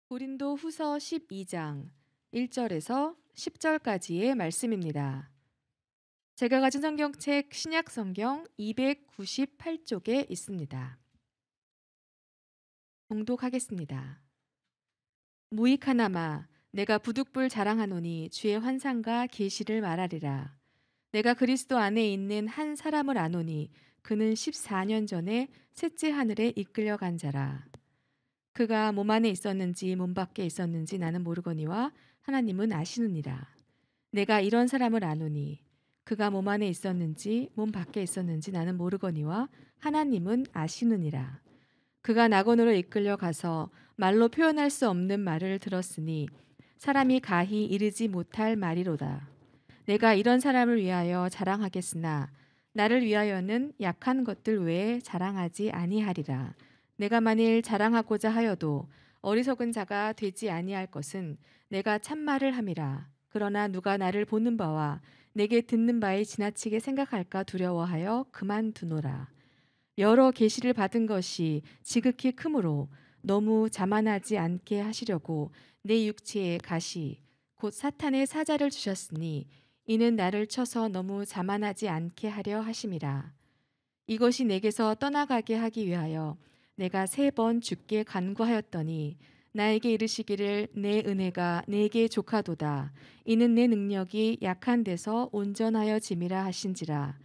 고린도 후서 12장 1절에서 10절까지의 말씀입니다. 제가 가진 성경책 신약 성경 298쪽에 있습니다. 봉독하겠습니다. 무익하나마 내가 부득불 자랑하노니 주의 환상과 계시를 말하리라. 내가 그리스도 안에 있는 한 사람을 아노니 그는 14년 전에 셋째 하늘에 이끌려간 자라. 그가 몸 안에 있었는지 몸 밖에 있었는지 나는 모르거니와 하나님은 아시느니라. 내가 이런 사람을 아노니 그가 몸 안에 있었는지 몸 밖에 있었는지 나는 모르거니와 하나님은 아시느니라. 그가 낙원으로 이끌려 가서 말로 표현할 수 없는 말을 들었으니 사람이 가히 이르지 못할 말이로다. 내가 이런 사람을 위하여 자랑하겠으나 나를 위하여는 약한 것들 외에 자랑하지 아니하리라. 내가 만일 자랑하고자 하여도 어리석은 자가 되지 아니할 것은 내가 참말을 함이라. 그러나 누가 나를 보는 바와 내게 듣는 바에 지나치게 생각할까 두려워하여 그만두노라. 여러 계시를 받은 것이 지극히 크므로 너무 자만하지 않게 하시려고 내 육체에 가시 곧 사탄의 사자를 주셨으니 이는 나를 쳐서 너무 자만하지 않게 하려 하심이라. 이것이 내게서 떠나가게 하기 위하여 내가 3번 주께 간구하였더니 나에게 이르시기를 내 은혜가 내게 족하도다. 이는 내 능력이 약한 데서 온전하여 짐이라 하신지라.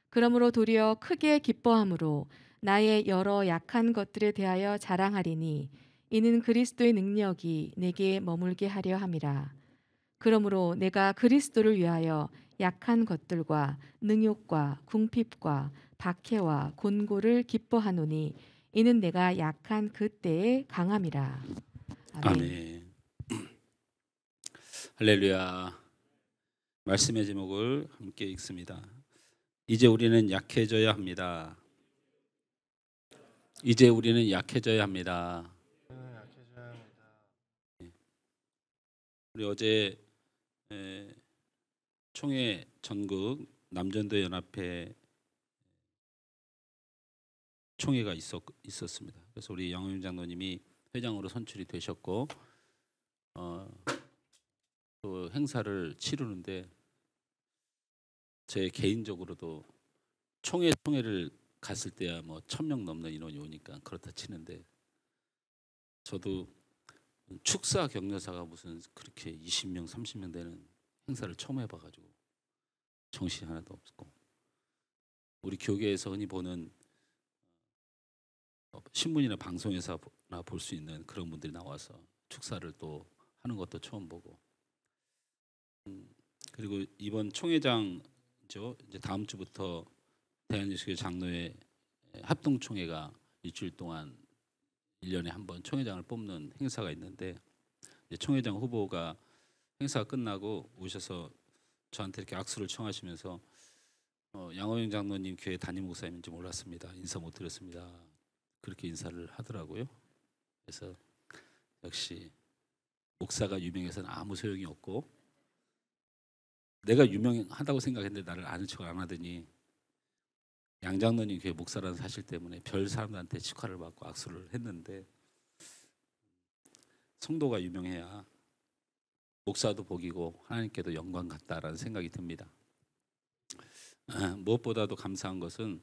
그러므로 도리어 크게 기뻐함으로 나의 여러 약한 것들에 대하여 자랑하리니 이는 그리스도의 능력이 내게 머물게 하려 함이라. 그러므로 내가 그리스도를 위하여 약한 것들과 능욕과 궁핍과 박해와 곤고를 기뻐하노니 이는 내가 약한 그때의 강함이라. 아멘. 아멘. 할렐루야. 말씀의 제목을 함께 읽습니다. 이제 우리는 약해져야 합니다. 이제 우리는 약해져야 합니다. 우리 어제 총회 전국 남전도 연합회 총회가 있었습니다. 그래서 우리 양호윤 장로님이 회장으로 선출이 되셨고 또 행사를 치르는데 제 개인적으로도 총회를 갔을 때야 뭐 1,000명 넘는 인원이 오니까 그렇다 치는데 저도 축사 격려사가 무슨 그렇게 20명 30명 되는 행사를 처음 해봐가지고 정신이 하나도 없고 우리 교계에서 흔히 보는 신문이나 방송에서나 볼 수 있는 그런 분들이 나와서 축사를 또 하는 것도 처음 보고 그리고 이번 총회장이죠. 이제 다음 주부터 대한예수교 장로회 합동총회가 일주일 동안 1년에 한 번 총회장을 뽑는 행사가 있는데 이제 총회장 후보가 행사가 끝나고 오셔서 저한테 이렇게 악수를 청하시면서 양호영 장로님 교회 담임 목사님인지 몰랐습니다. 인사 못 드렸습니다. 그렇게 인사를 하더라고요. 그래서 역시 목사가 유명해서는 아무 소용이 없고 내가 유명하다고 생각했는데 나를 아는 척 안 하더니 양 장로님 교회 목사라는 사실 때문에 별 사람들한테 축하를 받고 악수를 했는데 성도가 유명해야 목사도 복이고 하나님께도 영광 같다라는 생각이 듭니다. 무엇보다도 감사한 것은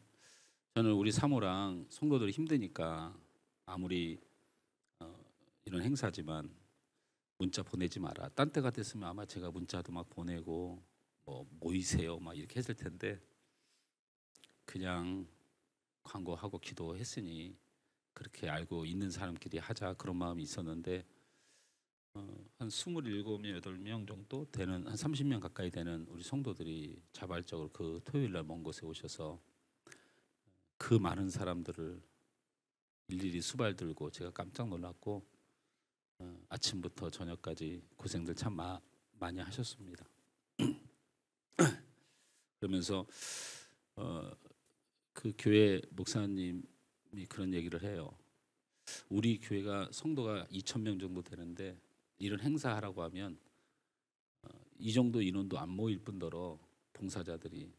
저는 우리 사모랑 성도들이 힘드니까 아무리 이런 행사지만 문자 보내지 마라. 딴 때 같았으면 아마 제가 문자도 막 보내고 뭐 모이세요 막 이렇게 했을 텐데 그냥 광고하고 기도했으니 그렇게 알고 있는 사람끼리 하자 그런 마음이 있었는데 한 27명, 8명 정도 되는 한 30명 가까이 되는 우리 성도들이 자발적으로 그 토요일 날 먼 곳에 오셔서 그 많은 사람들을 일일이 수발 들고 제가 깜짝 놀랐고 아침부터 저녁까지 고생들 참 많이 하셨습니다. 그러면서 그 교회 목사님이 그런 얘기를 해요. 우리 교회가 성도가 2,000명 정도 되는데 이런 행사하라고 하면 이 정도 인원도 안 모일 뿐더러 봉사자들이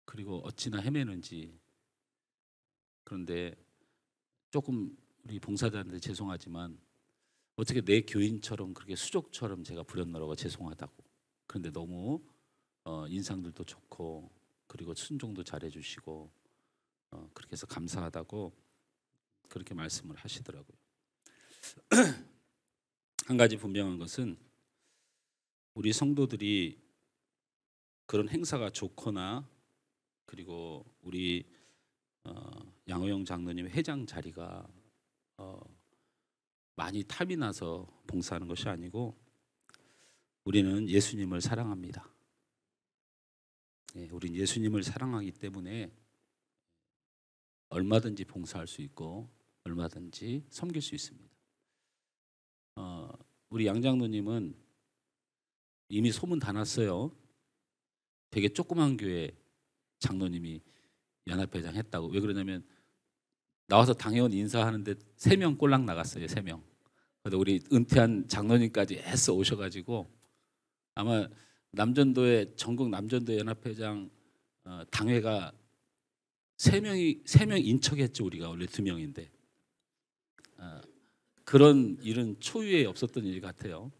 그리고 어찌나 헤매는지 그런데 조금 우리 봉사자한테 죄송하지만 어떻게 내 교인처럼 그렇게 수족처럼 제가 부렸노라고 죄송하다고. 그런데 너무 인상들도 좋고 그리고 순종도 잘해주시고 그렇게 해서 감사하다고 그렇게 말씀을 하시더라고요. 한 가지 분명한 것은 우리 성도들이 그런 행사가 좋거나 그리고 우리 양호영 장로님 회장 자리가 많이 탐이 나서 봉사하는 것이 아니고 우리는 예수님을 사랑합니다. 우린 예수님을 사랑하기 때문에 얼마든지 봉사할 수 있고 얼마든지 섬길 수 있습니다. 우리 양 장로님은 이미 소문 다 났어요. 되게 조그만 교회 장로님이 연합회장 했다고. 왜 그러냐면 나와서 당회원 인사하는데 3명 꼴랑 나갔어요. 3명. 그래서 우리 은퇴한 장로님까지 애써 오셔가지고 아마 남전도의 전국 남전도 연합회장 당회가 3명 인척했죠. 우리가 원래 2명인데 그런 일은 초유에 없었던 일 같아요.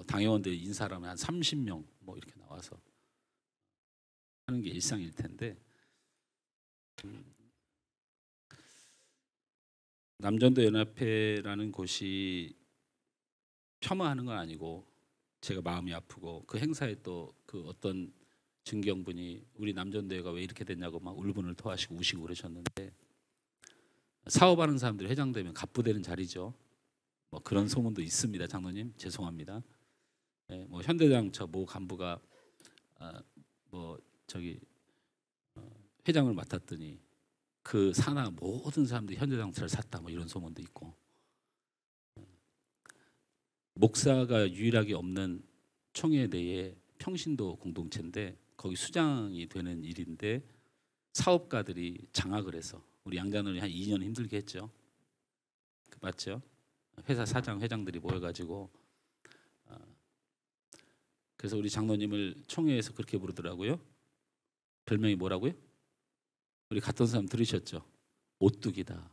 당회원들 인사라면 한 30명 뭐 이렇게 나와서 하는 게 일상일 텐데 남전도 연합회라는 곳이 폄하하는 건 아니고 제가 마음이 아프고 그 행사에 또 그 어떤 증경분이 우리 남전도회가 왜 이렇게 됐냐고 막 울분을 토하시고 우시고 그러셨는데 사업하는 사람들이 회장되면 갑부되는 자리죠. 뭐 그런 소문도 있습니다. 장로님 죄송합니다. 뭐 현대장 저 모 간부가 뭐 저기 회장을 맡았더니 그 산하 모든 사람들이 현대장터를 샀다 뭐 이런 소문도 있고 목사가 유일하게 없는 총회 내에 평신도 공동체인데 거기 수장이 되는 일인데 사업가들이 장악을 해서 우리 양장로님 한 2년 힘들게 했죠. 맞죠? 회사 사장 회장들이 모여가지고 그래서 우리 장로님을 총회에서 그렇게 부르더라고요. 별명이 뭐라고요? 우리 갔던 사람 들으셨죠? 오뚜기다.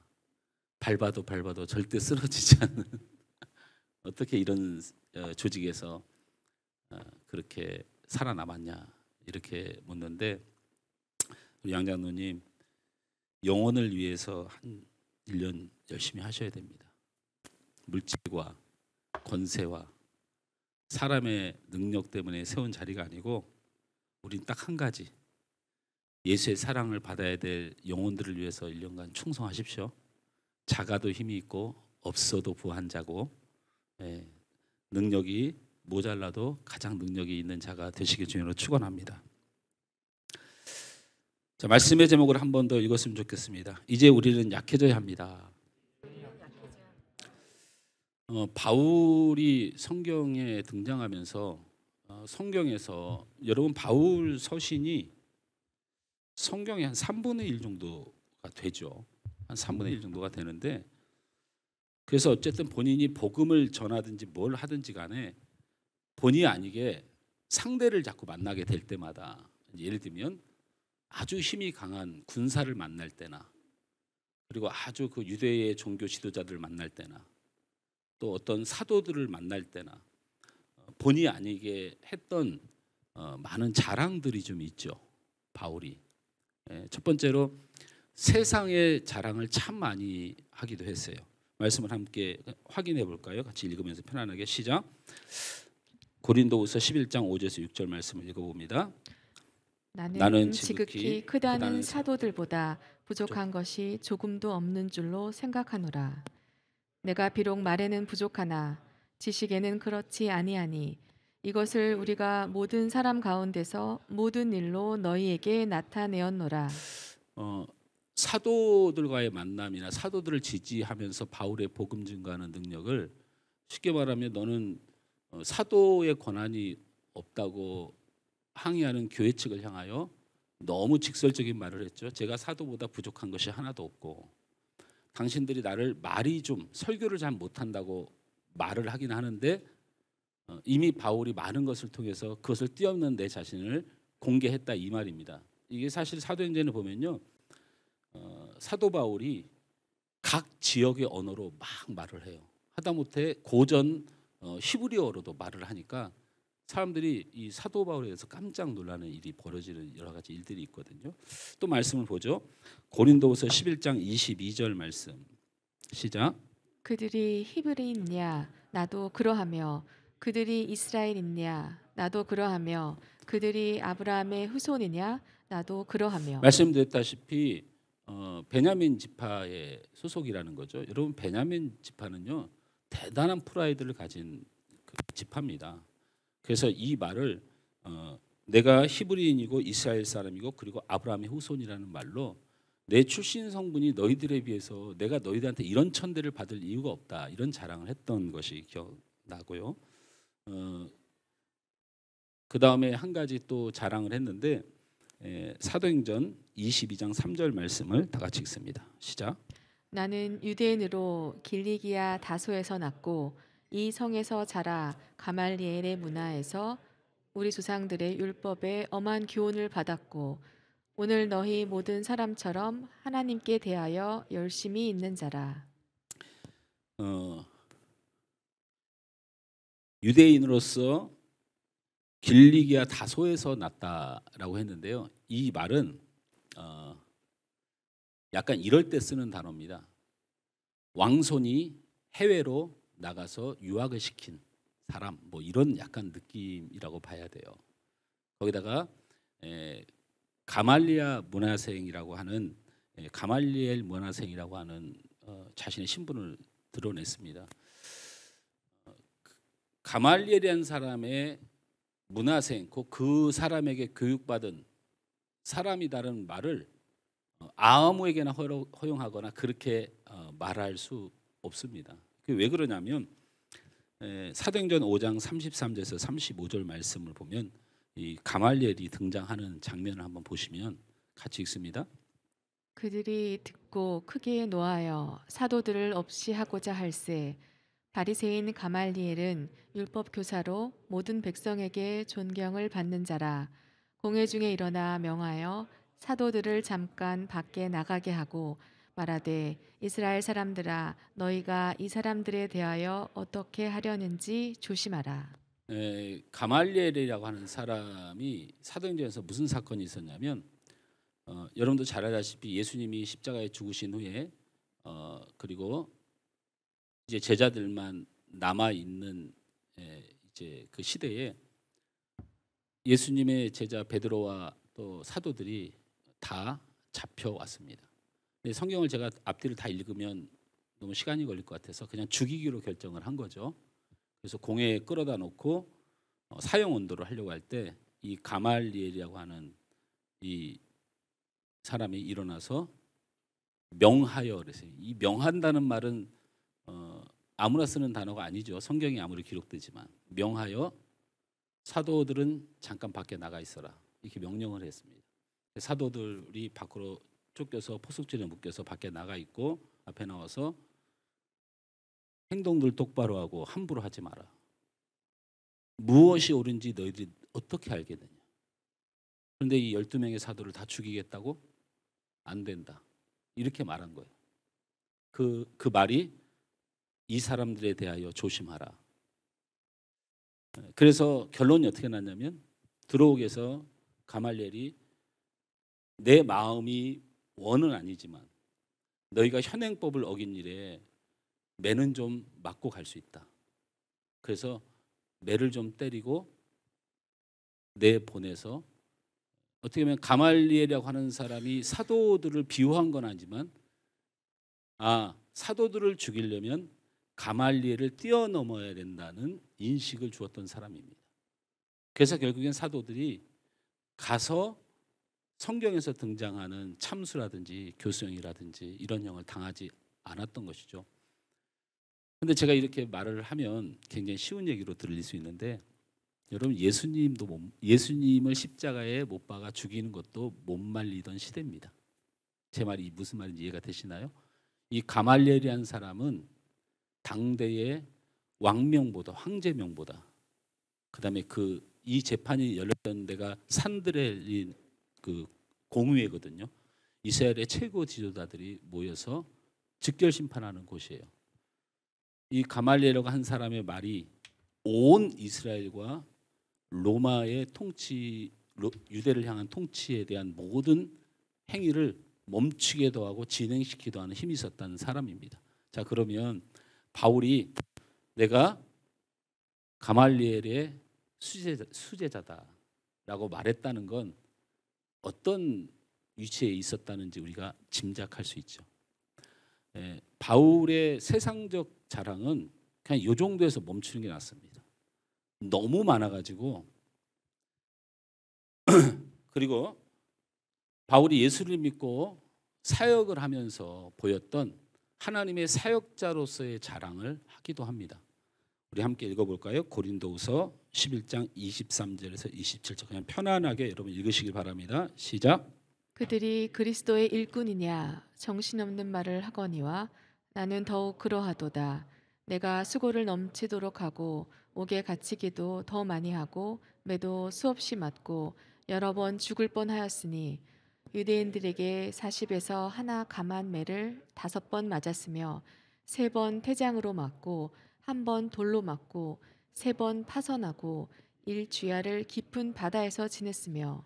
밟아도 절대 쓰러지지 않는 어떻게 이런 조직에서 그렇게 살아남았냐 이렇게 묻는데 우리 양 장로님 영혼을 위해서 한 1년 열심히 하셔야 됩니다. 물질과 권세와 사람의 능력 때문에 세운 자리가 아니고 우린 딱 한 가지 예수의 사랑을 받아야 될 영혼들을 위해서 1년간 충성하십시오. 작아도 힘이 있고 없어도 부한 자고 능력이 모자라도 가장 능력이 있는 자가 되시길 주님으로 축원합니다. 자, 말씀의 제목을 한 번 더 읽었으면 좋겠습니다. 이제 우리는 약해져야 합니다. 바울이 성경에 등장하면서 성경에서 여러분 바울 서신이 성경의 한 3분의 1 정도가 되죠. 한 3분의 1 정도가 되는데 그래서 어쨌든 본인이 복음을 전하든지 뭘 하든지 간에 본의 아니게 상대를 자꾸 만나게 될 때마다 예를 들면 아주 힘이 강한 군사를 만날 때나 그리고 아주 그 유대의 종교 지도자들을 만날 때나 또 어떤 사도들을 만날 때나 본의 아니게 했던 많은 자랑들이 좀 있죠. 바울이 첫 번째로 세상의 자랑을 참 많이 하기도 했어요. 말씀을 함께 확인해 볼까요? 같이 읽으면서 편안하게 시작. 고린도후서 11장 5절에서 6절 말씀을 읽어봅니다. 나는 지극히 크다는 사도들보다 부족한 것이 조금도 없는 줄로 생각하노라. 내가 비록 말에는 부족하나 지식에는 그렇지 아니하니 이것을 우리가 모든 사람 가운데서 모든 일로 너희에게 나타내었노라. 사도들과의 만남이나 사도들을 지지하면서 바울의 복음 증거하는 능력을 쉽게 말하면 너는 사도의 권한이 없다고 항의하는 교회 측을 향하여 너무 직설적인 말을 했죠. 제가 사도보다 부족한 것이 하나도 없고 당신들이 나를 말이 좀 설교를 잘 못한다고 말을 하긴 하는데 이미 바울이 많은 것을 통해서 그것을 뛰어넘는 내 자신을 공개했다 이 말입니다. 이게 사실 사도행전을 보면요. 사도 바울이 각 지역의 언어로 막 말을 해요. 하다못해 고전 히브리어로도 말을 하니까 사람들이 이 사도 바울에 대해서 깜짝 놀라는 일이 벌어지는 여러 가지 일들이 있거든요. 또 말씀을 보죠. 고린도후서 11장 22절 말씀 시작. 그들이 히브리인냐 나도 그러하며 그들이 이스라엘인냐 나도 그러하며 그들이 아브라함의 후손이냐 나도 그러하며. 말씀드렸다시피 베냐민 지파의 소속이라는 거죠. 여러분 베냐민 지파는요 대단한 프라이드를 가진 그 지파입니다. 그래서 이 말을 내가 히브리인이고 이스라엘 사람이고 그리고 아브라함의 후손이라는 말로 내 출신 성분이 너희들에 비해서 내가 너희들한테 이런 천대를 받을 이유가 없다 이런 자랑을 했던 것이 기억나고요. 그 다음에 한 가지 또 자랑을 했는데 사도행전 22장 3절 말씀을 다 같이 읽습니다. 시작. 나는 유대인으로 길리기아 다소에서 났고 이 성에서 자라 가말리엘의 문화에서 우리 조상들의 율법에 엄한 교훈을 받았고 오늘 너희 모든 사람처럼 하나님께 대하여 열심히 있는 자라. 유대인으로서 길리기아 다소에서 났다라고 했는데요. 이 말은 약간 이럴 때 쓰는 단어입니다. 왕손이 해외로 나가서 유학을 시킨 사람 뭐 이런 약간 느낌이라고 봐야 돼요. 거기다가 가말리아 문화생이라고 하는 가말리엘 문화생이라고 하는 자신의 신분을 드러냈습니다. 가말리엘이라는 사람의 문화생, 그 사람에게 교육받은 사람이다라는 말을 아무에게나 허용하거나 그렇게 말할 수 없습니다. 그게 왜 그러냐면 사도행전 5장 33절에서 35절 말씀을 보면 이 가말리엘이 등장하는 장면을 한번 보시면 같이 읽습니다. 그들이 듣고 크게 노하여 사도들을 없이 하고자 할세 바리새인 가말리엘은 율법 교사로 모든 백성에게 존경을 받는 자라. 공회 중에 일어나 명하여 사도들을 잠깐 밖에 나가게 하고 말하되 이스라엘 사람들아 너희가 이 사람들에 대하여 어떻게 하려는지 조심하라. 가말리엘이라고 하는 사람이 사도행전에서 무슨 사건이 있었냐면 여러분도 잘 알다시피 예수님이 십자가에 죽으신 후에 그리고 이제 제자들만 남아 있는 이제 그 시대에 예수님의 제자 베드로와 또 사도들이 다 잡혀왔습니다. 근데 성경을 제가 앞뒤를 다 읽으면 너무 시간이 걸릴 것 같아서 그냥 죽이기로 결정을 한 거죠. 그래서 공회에 끌어다 놓고 사형 언도를 하려고 할 때 이 가말리엘이라고 하는 이 사람이 일어나서 명하여 그랬어요. 이 명한다는 말은 아무나 쓰는 단어가 아니죠. 성경이 아무리 기록되지만 명하여 사도들은 잠깐 밖에 나가 있어라 이렇게 명령을 했습니다. 사도들이 밖으로 쫓겨서 포석줄에 묶여서 밖에 나가 있고 앞에 나와서 행동들 똑바로 하고 함부로 하지 마라. 무엇이 옳은지 너희들이 어떻게 알겠느냐. 그런데 이 12명의 사도를 다 죽이겠다고? 안 된다. 이렇게 말한 거예요. 그 말이 이 사람들에 대하여 조심하라. 그래서 결론이 어떻게 났냐면 들어오게 해서 가말리엘이 내 마음이 원은 아니지만 너희가 현행법을 어긴 일에 매는 좀 맞고 갈 수 있다. 그래서 매를 좀 때리고 내보내서 어떻게 보면 가말리엘이라고 하는 사람이 사도들을 비호한 건 아니지만 사도들을 죽이려면 가말리엘을 뛰어넘어야 된다는 인식을 주었던 사람입니다. 그래서 결국엔 사도들이 가서 성경에서 등장하는 참수라든지 교수형이라든지 이런 형을 당하지 않았던 것이죠. 그런데 제가 이렇게 말을 하면 굉장히 쉬운 얘기로 들릴 수 있는데 여러분 예수님을 십자가에 못 박아 죽이는 것도 못 말리던 시대입니다. 제 말이 무슨 말인지 이해가 되시나요? 이 가말리엘이라는 사람은 당대의 왕명보다 황제명보다 그다음에 이 재판이 열렸던 데가 산드레린 그 공회거든요. 이스라엘의 최고 지도자들이 모여서 즉결 심판하는 곳이에요. 이 가말리엘이라고 한 사람의 말이 온 이스라엘과 로마의 통치, 유대를 향한 통치에 대한 모든 행위를 멈추게도 하고 진행시키기도 하는 힘이 있었다는 사람입니다. 자, 그러면 바울이 내가 가말리엘의 수제자다라고 말했다는 건 어떤 위치에 있었다는지 우리가 짐작할 수 있죠. 바울의 세상적 자랑은 그냥 이 정도에서 멈추는 게 낫습니다. 너무 많아가지고. 그리고 바울이 예수를 믿고 사역을 하면서 보였던 하나님의 사역자로서의 자랑을 하기도 합니다. 우리 함께 읽어볼까요? 고린도후서 11장 23절에서 27절. 그냥 편안하게 여러분 읽으시길 바랍니다. 시작. 그들이 그리스도의 일꾼이냐 정신없는 말을 하거니와 나는 더욱 그러하도다. 내가 수고를 넘치도록 하고 옥에 갇히기도 더 많이 하고 매도 수없이 맞고 여러 번 죽을 뻔하였으니 유대인들에게 40에서 하나 감한 매를 5번 맞았으며 3번 태장으로 맞고 1번 돌로 맞고 3번 파선하고 일주야를 깊은 바다에서 지냈으며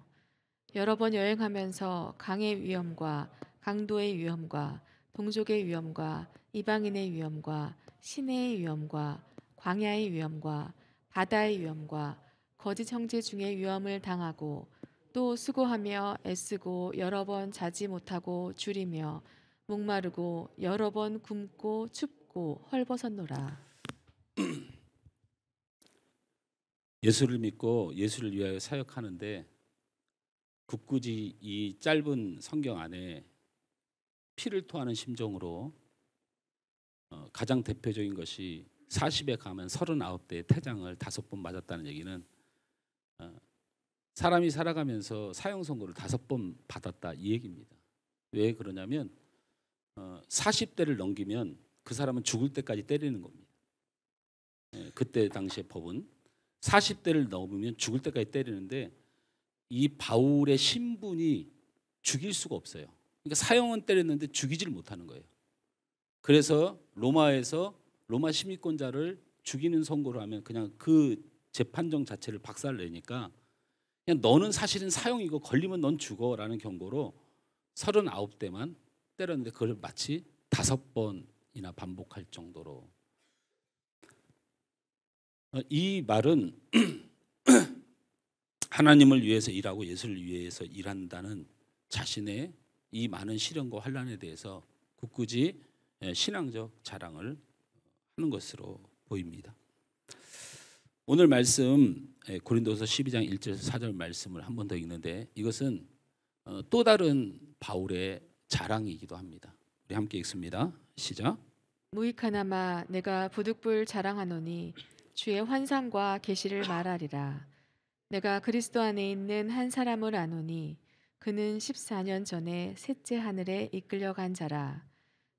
여러 번 여행하면서 강의 위험과 강도의 위험과 동족의 위험과 이방인의 위험과 시내의 위험과 광야의 위험과 바다의 위험과 거짓 형제 중에 위험을 당하고 또 수고하며 애쓰고 여러 번 자지 못하고 줄이며 목마르고 여러 번 굶고 춥고 헐벗었노라. 예수를 믿고 예수를 위하여 사역하는데 굳굳이 이 짧은 성경 안에 피를 토하는 심정으로 가장 대표적인 것이 40에 가면 39대의 태장을 5번 맞았다는 얘기는 사람이 살아가면서 사형 선고를 5번 받았다 이 얘기입니다. 왜 그러냐면 40대를 넘기면 그 사람은 죽을 때까지 때리는 겁니다. 그때 당시의 법은 40대를 넘으면 죽을 때까지 때리는데 이 바울의 신분이 죽일 수가 없어요. 그러니까 사형은 때렸는데 죽이지를 못하는 거예요. 그래서 로마에서 로마 시민권자를 죽이는 선고를 하면 그냥 그 재판정 자체를 박살내니까 그냥 너는 사실은 사형이고 걸리면 넌 죽어라는 경고로 39대만 때렸는데 그걸 마치 5번이나 반복할 정도로. 이 말은 하나님을 위해서 일하고 예수를 위해서 일한다는 자신의 이 많은 시련과 환난에 대해서 굳굳이 신앙적 자랑을 하는 것으로 보입니다. 오늘 말씀 고린도서 12장 1절에서 4절 말씀을 한 번 더 읽는데 이것은 또 다른 바울의 자랑이기도 합니다. 우리 함께 읽습니다. 시작. 무익하나마 내가 부득불 자랑하노니 주의 환상과 계시를 말하리라. 내가 그리스도 안에 있는 한 사람을 아노니 그는 14년 전에 셋째 하늘에 이끌려간 자라.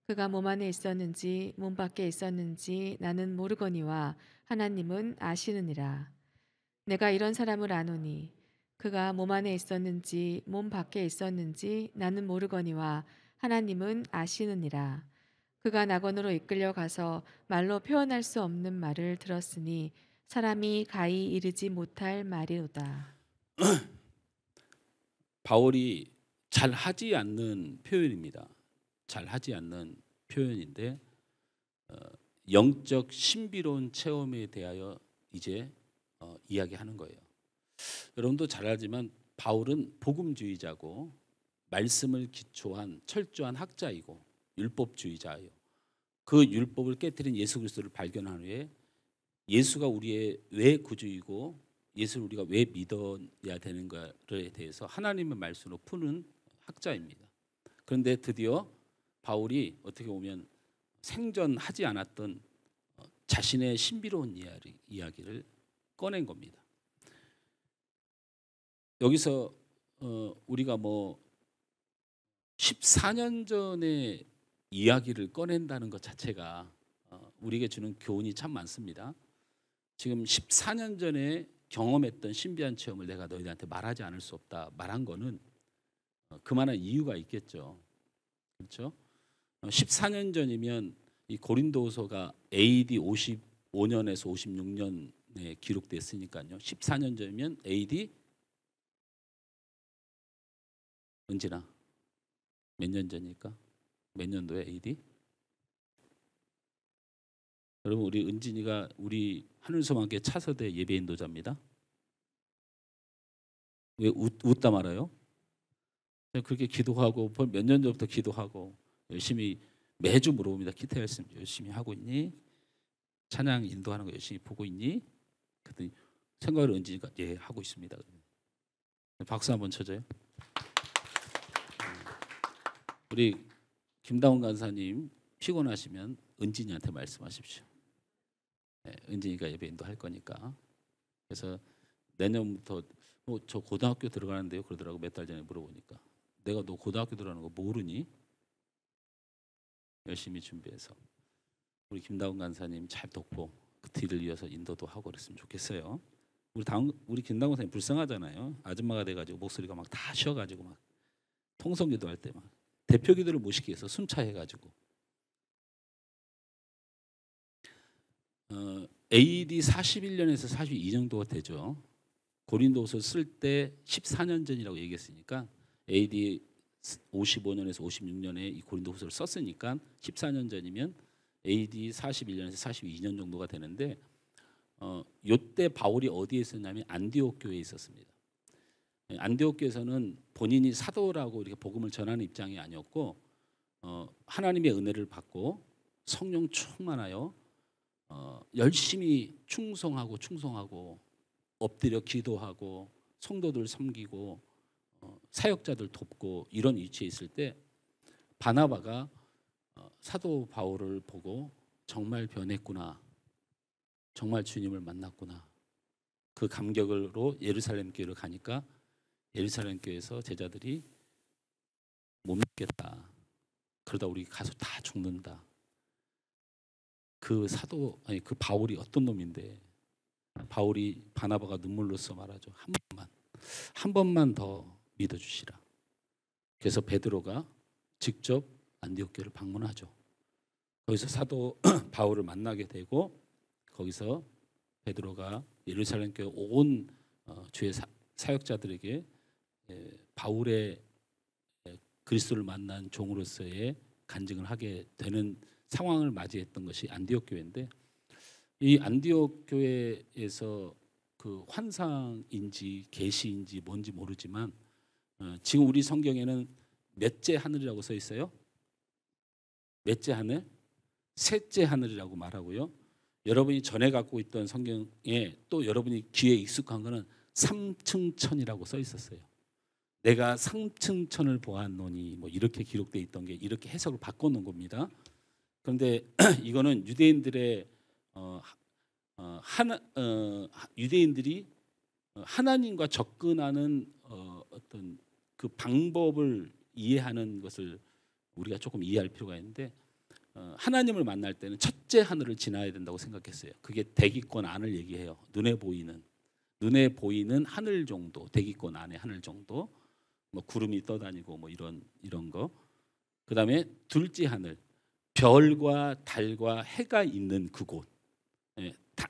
그가 몸 안에 있었는지 몸 밖에 있었는지 나는 모르거니와 하나님은 아시느니라. 내가 이런 사람을 아노니 그가 몸 안에 있었는지 몸 밖에 있었는지 나는 모르거니와 하나님은 아시느니라. 그가 낙원으로 이끌려 가서 말로 표현할 수 없는 말을 들었으니 사람이 가히 이르지 못할 말이로다. 바울이 잘 하지 않는 표현입니다. 잘 하지 않는 표현인데 영적 신비로운 체험에 대하여 이제 이야기하는 거예요. 여러분도 잘 알지만 바울은 복음주의자고 말씀을 기초한 철저한 학자이고 율법주의자예요. 그 율법을 깨뜨린 예수 그리스도를 발견한 후에 예수가 우리의 왜 구주이고 예수를 우리가 왜 믿어야 되는가에 대해서 하나님의 말씀으로 푸는 학자입니다. 그런데 드디어 바울이 어떻게 보면 생전하지 않았던 자신의 신비로운 이야기를 꺼낸 겁니다. 여기서 우리가 14년 전의 이야기를 꺼낸다는 것 자체가 우리에게 주는 교훈이 참 많습니다. 지금 14년 전에 경험했던 신비한 체험을 내가 너희들한테 말하지 않을 수 없다 말한 거는 그만한 이유가 있겠죠. 그렇죠? 14년 전이면 이 고린도후서가 AD 55년에서 56년에 기록됐으니까요. 14년 전이면 AD 은진아 몇 년 전일까? 몇 년도에 AD? 여러분 우리 은진이가 우리 하늘소망교회 차서대 예배 인도자입니다. 왜 웃다 말아요? 그렇게 기도하고 몇 년 전부터 기도하고 열심히 매주 물어봅니다. 기타 열심히 하고 있니? 찬양 인도하는 거 열심히 보고 있니? 그랬더니 생각을 은진이가 예 하고 있습니다. 박수 한번 쳐줘요. 우리 김다운 간사님 피곤하시면 은진이한테 말씀하십시오. 네, 은진이가 예배 인도할 거니까. 그래서 내년부터 저 고등학교 들어가는데요 그러더라고. 몇 달 전에 물어보니까 내가 너 고등학교 들어가는 거 모르니? 열심히 준비해서 우리 김다운 간사님 잘 돕고 그 뒤를 이어서 인도도 하고 그랬으면 좋겠어요. 우리 김다운 간사님 불쌍하잖아요. 아줌마가 돼가지고 목소리가 막 다 쉬어가지고 막 통성기도 할 때 막 대표기도를 못 시키게 해서 순차해가지고 AD 41년에서 42년 정도가 되죠. 고린도후서 쓸 때 14년 전이라고 얘기했으니까 AD 55년에서 56년에 이 고린도후서를 썼으니까 14년 전이면 AD 41년에서 42년 정도가 되는데 요때 바울이 어디에 있었냐면 안디옥 교회에 있었습니다. 안디옥 교회에서는 본인이 사도라고 이렇게 복음을 전하는 입장이 아니었고 하나님의 은혜를 받고 성령 충만하여 열심히 충성하고 엎드려 기도하고 성도들 섬기고 사역자들 돕고 이런 위치에 있을 때 바나바가 사도 바울을 보고 정말 변했구나, 정말 주님을 만났구나, 그 감격으로 예루살렘 교회를 가니까 예루살렘 교회에서 제자들이 못 믿겠다, 그러다 우리 가서 다 죽는다, 그 바울이 어떤 놈인데, 바울이 바나바가 눈물로써 말하죠. 한 번만 더 믿어주시라. 그래서 베드로가 직접 안디옥 교회를 방문하죠. 거기서 사도 바울을 만나게 되고 거기서 베드로가 예루살렘 교회 온 주의 사역자들에게 바울의 그리스도를 만난 종으로서의 간증을 하게 되는 상황을 맞이했던 것이 안디옥 교회인데, 이 안디옥 교회에서 그 환상인지 계시인지 뭔지 모르지만 지금 우리 성경에는 몇째 하늘이라고 써 있어요? 몇째 하늘? 셋째 하늘이라고 말하고요. 여러분이 전에 갖고 있던 성경에 또 여러분이 귀에 익숙한 거는 삼층천이라고 써 있었어요. 내가 삼층천을 보았노니 뭐 이렇게 기록되어 있던 게 이렇게 해석을 바꿔놓은 겁니다. 그런데 이거는 유대인들의 유대인들이 하나님과 접근하는 어떤 그 방법을 이해하는 것을 우리가 조금 이해할 필요가 있는데, 하나님을 만날 때는 첫째 하늘을 지나야 된다고 생각했어요. 그게 대기권 안을 얘기해요. 눈에 보이는 하늘 정도, 대기권 안의 하늘 정도, 뭐 구름이 떠다니고 뭐 이런 거. 그다음에 둘째 하늘, 별과 달과 해가 있는 그곳.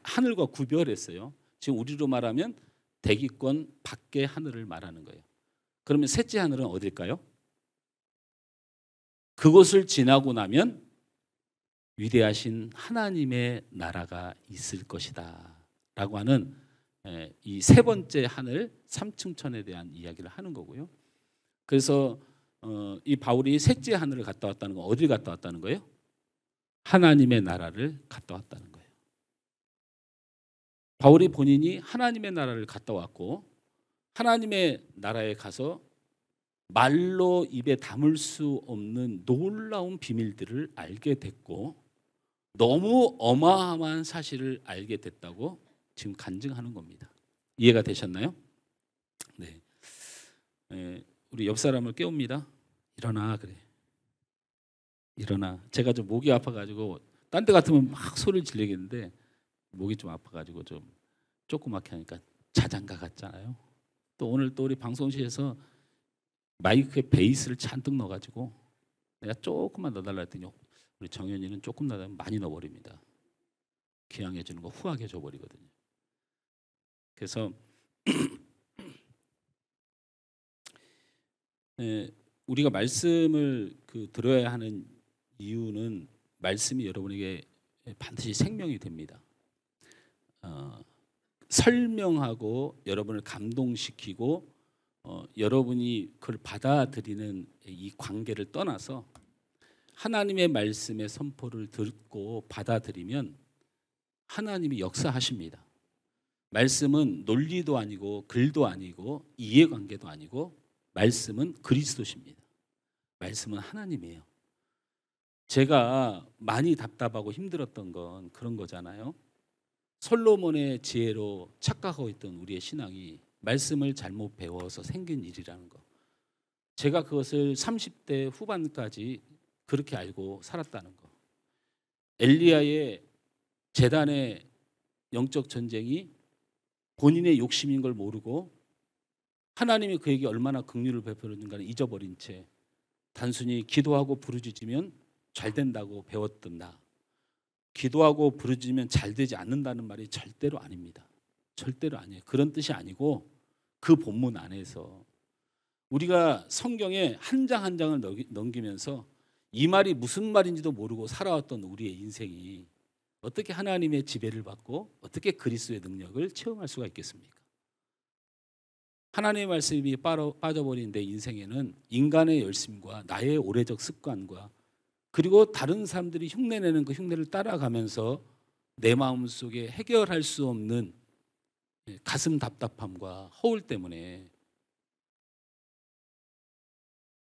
하늘과 구별했어요. 지금 우리로 말하면 대기권 밖의 하늘을 말하는 거예요. 그러면 셋째 하늘은 어딜까요? 그곳을 지나고 나면 위대하신 하나님의 나라가 있을 것이다 라고 하는 이 세 번째 하늘 삼층천에 대한 이야기를 하는 거고요. 그래서 이 바울이 셋째 하늘을 갔다 왔다는 건 어딜 갔다 왔다는 거예요? 하나님의 나라를 갔다 왔다는 거예요. 바울이 본인이 하나님의 나라를 갔다 왔고 하나님의 나라에 가서 말로 입에 담을 수 없는 놀라운 비밀들을 알게 됐고 너무 어마어마한 사실을 알게 됐다고 지금 간증하는 겁니다. 이해가 되셨나요? 네. 우리 옆 사람을 깨웁니다. 일어나 그래. 일어나. 제가 좀 목이 아파가지고 딴 데 같으면 막 소리를 지르겠는데 목이 좀 아파가지고 좀 조그맣게 하니까 자장가 같잖아요. 또 오늘 또 우리 방송실에서 마이크에 베이스를 잔뜩 넣어가지고 내가 조금만 넣어달라 했더니 우리 정현이는 조금 나가면 많이 넣어버립니다. 기왕해 주는 거 후하게 줘버리거든요. 그래서 우리가 말씀을 들어야 하는 이유는 말씀이 여러분에게 반드시 생명이 됩니다. 설명하고 여러분을 감동시키고 여러분이 그걸 받아들이는 이 관계를 떠나서 하나님의 말씀의 선포를 듣고 받아들이면 하나님이 역사하십니다. 말씀은 논리도 아니고 글도 아니고 이해관계도 아니고 말씀은 그리스도십니다. 말씀은 하나님이에요. 제가 많이 답답하고 힘들었던 건 그런 거잖아요. 솔로몬의 지혜로 착각하고 있던 우리의 신앙이 말씀을 잘못 배워서 생긴 일이라는 거. 제가 그것을 30대 후반까지 그렇게 알고 살았다는 거. 엘리야의 제단의 영적 전쟁이 본인의 욕심인 걸 모르고 하나님이 그에게 얼마나 긍휼을 베풀었는가를 잊어버린 채 단순히 기도하고 부르짖으면 잘 된다고 배웠던 나. 기도하고 부르짖으면 잘 되지 않는다는 말이 절대로 아닙니다. 절대로 아니에요. 그런 뜻이 아니고 그 본문 안에서 우리가 성경에 한 장 한 장을 넘기면서 이 말이 무슨 말인지도 모르고 살아왔던 우리의 인생이 어떻게 하나님의 지배를 받고 어떻게 그리스도의 능력을 체험할 수가 있겠습니까? 하나님의 말씀이 빠져버린 내 인생에는 인간의 열심과 나의 오래적 습관과 그리고 다른 사람들이 흉내내는 그 흉내를 따라가면서 내 마음속에 해결할 수 없는 가슴 답답함과 허울 때문에.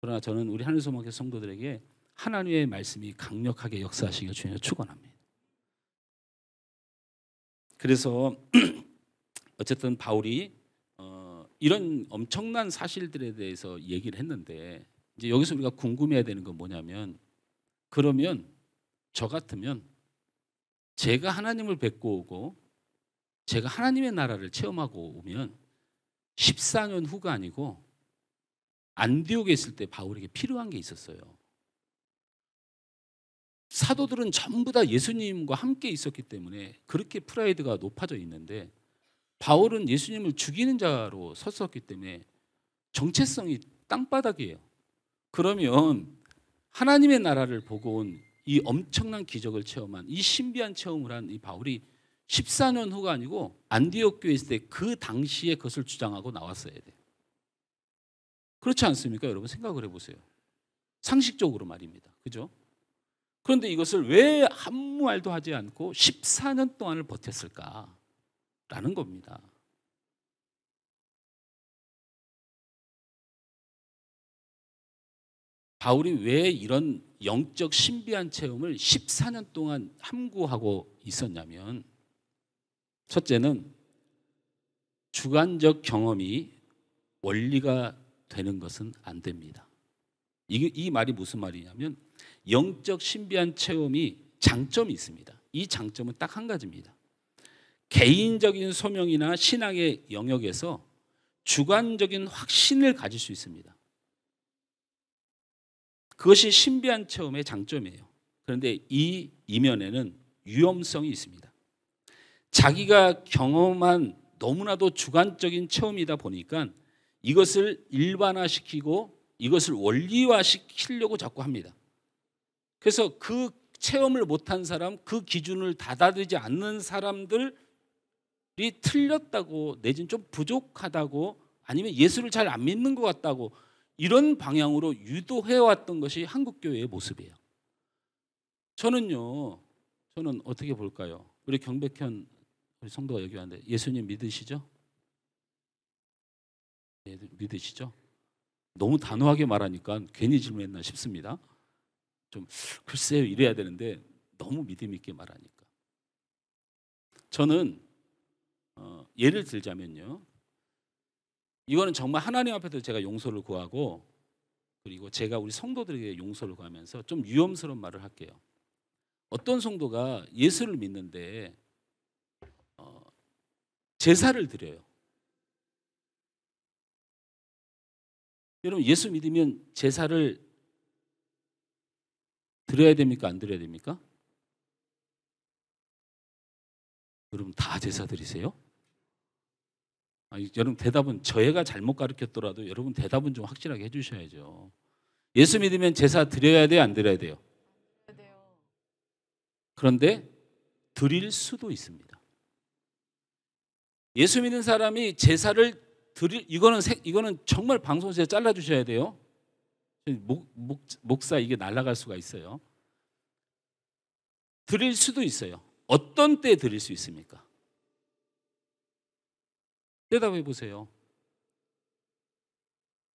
그러나 저는 우리 하늘소망교회 성도들에게 하나님의 말씀이 강력하게 역사하시기를 주님을 축원합니다. 그래서 어쨌든 바울이 이런 엄청난 사실들에 대해서 얘기를 했는데 이제 여기서 우리가 궁금해야 되는 건 뭐냐면 그러면 저 같으면 제가 하나님을 뵙고 오고 제가 하나님의 나라를 체험하고 오면 14년 후가 아니고 안디옥에 있을 때 바울에게 필요한 게 있었어요. 사도들은 전부 다 예수님과 함께 있었기 때문에 그렇게 프라이드가 높아져 있는데 바울은 예수님을 죽이는 자로 섰었기 때문에 정체성이 땅바닥이에요. 그러면 하나님의 나라를 보고 온 이 엄청난 기적을 체험한 이 신비한 체험을 한 이 바울이 14년 후가 아니고 안디옥 교회에 있을 때 그 당시에 그것을 주장하고 나왔어야 돼요. 그렇지 않습니까? 여러분 생각을 해보세요. 상식적으로 말입니다. 그죠? 그런데 이것을 왜 아무 말도 하지 않고 14년 동안을 버텼을까라는 겁니다. 바울이 왜 이런 영적 신비한 체험을 14년 동안 함구하고 있었냐면 첫째는 주관적 경험이 원리가 되는 것은 안 됩니다. 이 말이 무슨 말이냐면 영적 신비한 체험이 장점이 있습니다. 이 장점은 딱 한 가지입니다. 개인적인 소명이나 신앙의 영역에서 주관적인 확신을 가질 수 있습니다. 그것이 신비한 체험의 장점이에요. 그런데 이 이면에는 위험성이 있습니다. 자기가 경험한 너무나도 주관적인 체험이다 보니까 이것을 일반화시키고 이것을 원리화시키려고 자꾸 합니다. 그래서 그 체험을 못한 사람, 그 기준을 받아들이지 않는 사람들이 틀렸다고 내지는 좀 부족하다고 아니면 예수를 잘 안 믿는 것 같다고 이런 방향으로 유도해왔던 것이 한국교회의 모습이에요. 저는 어떻게 볼까요? 우리 경백현 우리 성도가 여기 왔는데 예수님 믿으시죠? 네, 믿으시죠? 너무 단호하게 말하니까 괜히 질문했나 싶습니다. 좀 글쎄요 이래야 되는데 너무 믿음 있게 말하니까. 저는 예를 들자면요. 이거는 정말 하나님 앞에서 제가 용서를 구하고 그리고 제가 우리 성도들에게 용서를 구하면서 좀 위험스러운 말을 할게요. 어떤 성도가 예수를 믿는데 제사를 드려요. 여러분 예수 믿으면 제사를 드려야 됩니까? 안 드려야 됩니까? 여러분 다 제사 드리세요? 아니, 여러분 대답은 저희가 잘못 가르쳤더라도 여러분 대답은 좀 확실하게 해주셔야죠. 예수 믿으면 제사 드려야 돼요? 안 드려야 돼요? 그런데 드릴 수도 있습니다. 예수 믿는 사람이 제사를 드릴, 이거는 정말 방송에서 잘라주셔야 돼요. 목사 이게 날아갈 수가 있어요. 드릴 수도 있어요. 어떤 때 드릴 수 있습니까? 대답해 보세요.